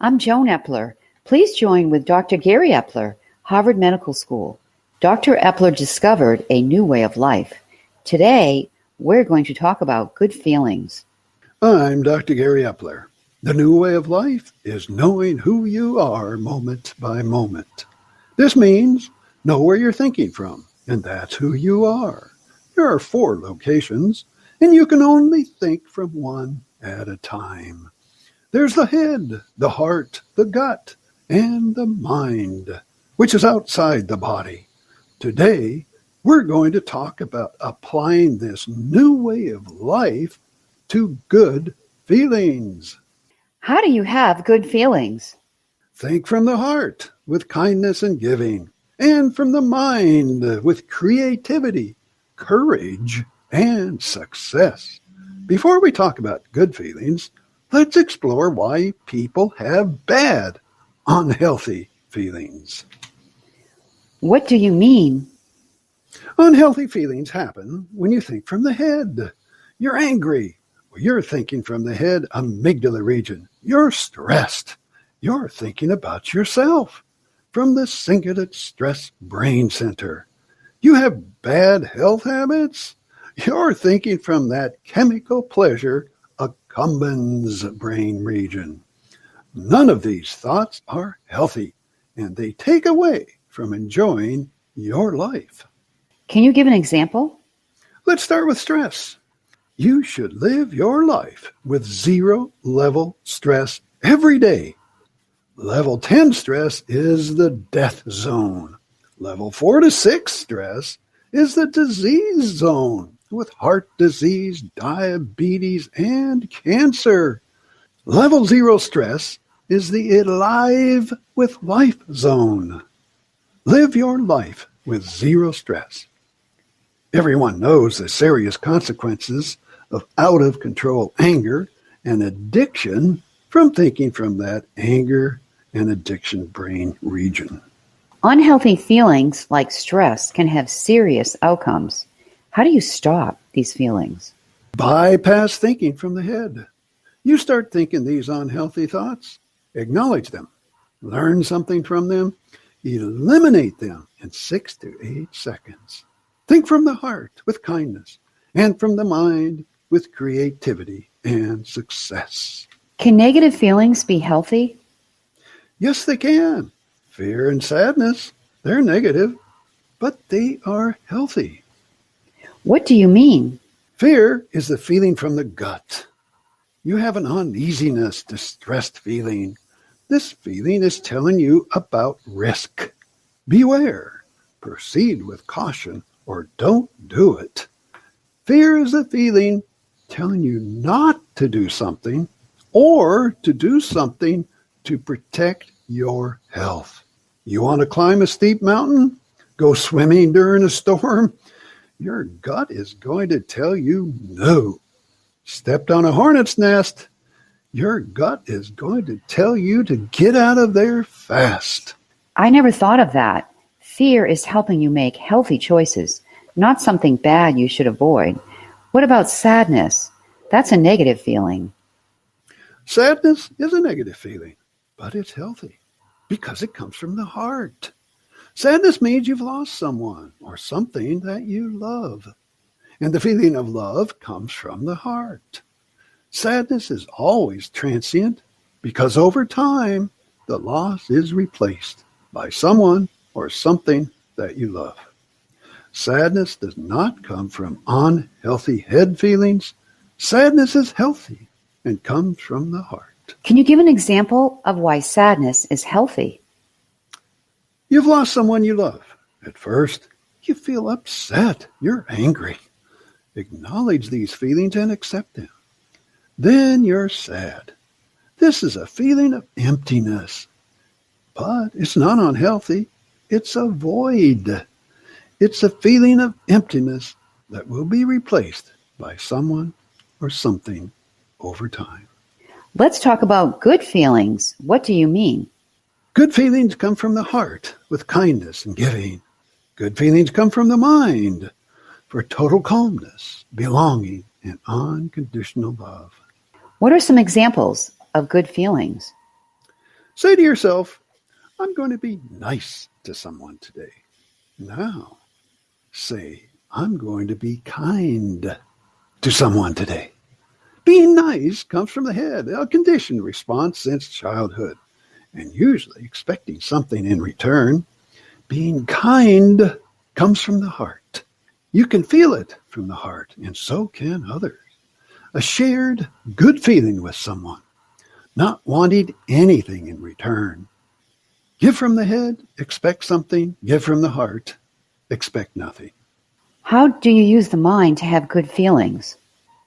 I'm Joan Epler. Please join with Dr. Gary Epler, Harvard Medical School. Dr. Epler discovered a new way of life. Today, we're going to talk about good feelings. I'm Dr. Gary Epler. The new way of life is knowing who you are moment by moment. This means know where you're thinking from, and that's who you are. There are 4 locations, and you can only think from one at a time. There's the head, the heart, the gut, and the mind, which is outside the body. Today, we're going to talk about applying this new way of life to good feelings. How do you have good feelings? Think from the heart with kindness and giving, and from the mind with creativity, courage, and success. Before we talk about good feelings, let's explore why people have bad, unhealthy feelings. What do you mean? Unhealthy feelings happen when you think from the head. You're angry. You're thinking from the head amygdala region. You're stressed. You're thinking about yourself from the cingulate stress brain center. You have bad health habits. You're thinking from that chemical pleasure accumbens brain region. None of these thoughts are healthy, and they take away from enjoying your life. Can you give an example? Let's start with stress. You should live your life with 0 level stress every day. Level 10 stress is the death zone. Level 4 to 6 stress is the disease zone with heart disease, diabetes, and cancer. Level 0 stress is the alive with life zone. Live your life with 0 stress. Everyone knows the serious consequences of out-of-control anger and addiction from thinking from that anger and addiction brain region. Unhealthy feelings like stress can have serious outcomes. How do you stop these feelings? Bypass thinking from the head. You start thinking these unhealthy thoughts, acknowledge them, learn something from them, eliminate them in 6 to 8 seconds. Think from the heart with kindness, and from the mind with creativity and success. Can negative feelings be healthy? Yes, they can. Fear and sadness, they're negative, but they are healthy. What do you mean? Fear is the feeling from the gut. You have an uneasiness, distressed feeling. This feeling is telling you about risk. Beware. Proceed with caution or don't do it. Fear is a feeling telling you not to do something or to do something to protect your health. You want to climb a steep mountain? Go swimming during a storm? Your gut is going to tell you no. Stepped on a hornet's nest? Your gut is going to tell you to get out of there fast. I never thought of that. Fear is helping you make healthy choices, not something bad you should avoid. What about sadness? That's a negative feeling. Sadness is a negative feeling, but it's healthy because it comes from the heart. Sadness means you've lost someone or something that you love. And the feeling of love comes from the heart. Sadness is always transient because over time, the loss is replaced by someone or something that you love. Sadness does not come from unhealthy head feelings. Sadness is healthy and comes from the heart. Can you give an example of why sadness is healthy? You've lost someone you love. At first, you feel upset. You're angry. Acknowledge these feelings and accept them. Then you're sad. This is a feeling of emptiness. But it's not unhealthy. It's a void. It's a feeling of emptiness that will be replaced by someone or something over time. Let's talk about good feelings. What do you mean? Good feelings come from the heart with kindness and giving. Good feelings come from the mind for total calmness, belonging, and unconditional love. What are some examples of good feelings? Say to yourself, I'm going to be nice to someone today. Now, say, I'm going to be kind to someone today. Being nice comes from the head, a conditioned response since childhood, and usually expecting something in return. Being kind comes from the heart. You can feel it from the heart, and so can others. A shared good feeling with someone, not wanting anything in return. Give from the head, expect something. Give from the heart, expect nothing. How do you use the mind to have good feelings?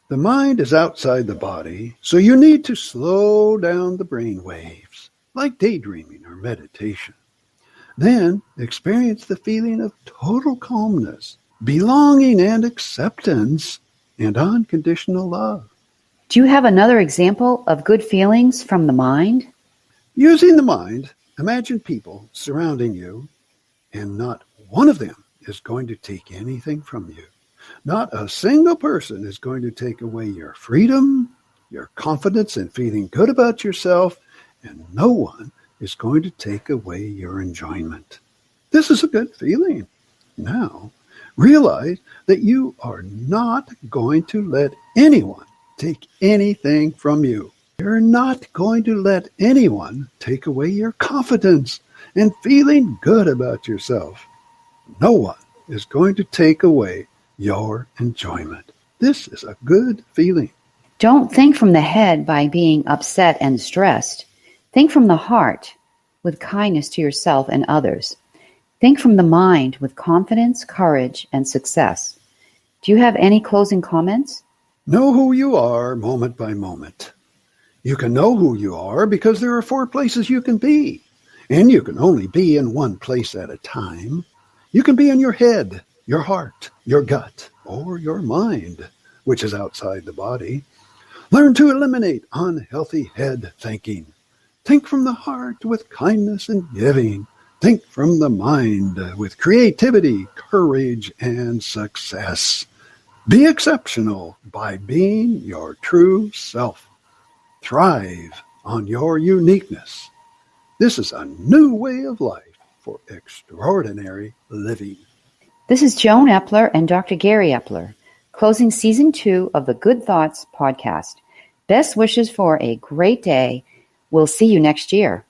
The mind is outside the body, so you need to slow down the brain waves, like daydreaming or meditation. Then experience the feeling of total calmness, belonging and acceptance, and unconditional love. Do you have another example of good feelings from the mind? Using the mind, imagine people surrounding you, and not one of them is going to take anything from you. Not a single person is going to take away your freedom, your confidence in feeling good about yourself, and no one is going to take away your enjoyment. This is a good feeling. Now, realize that you are not going to let anyone take anything from you. You're not going to let anyone take away your confidence and feeling good about yourself. No one is going to take away your enjoyment. This is a good feeling. Don't think from the head by being upset and stressed. Think from the heart with kindness to yourself and others. Think from the mind with confidence, courage, and success. Do you have any closing comments? Know who you are moment by moment. You can know who you are because there are 4 places you can be, and you can only be in one place at a time. You can be in your head, your heart, your gut, or your mind, which is outside the body. Learn to eliminate unhealthy head thinking. Think from the heart with kindness and giving. Think from the mind with creativity, courage, and success. Be exceptional by being your true self. Thrive on your uniqueness. This is a new way of life for extraordinary living. This is Joan Epler and Dr. Gary Epler, closing Season 2 of the Good Thoughts podcast. Best wishes for a great day. We'll see you next year.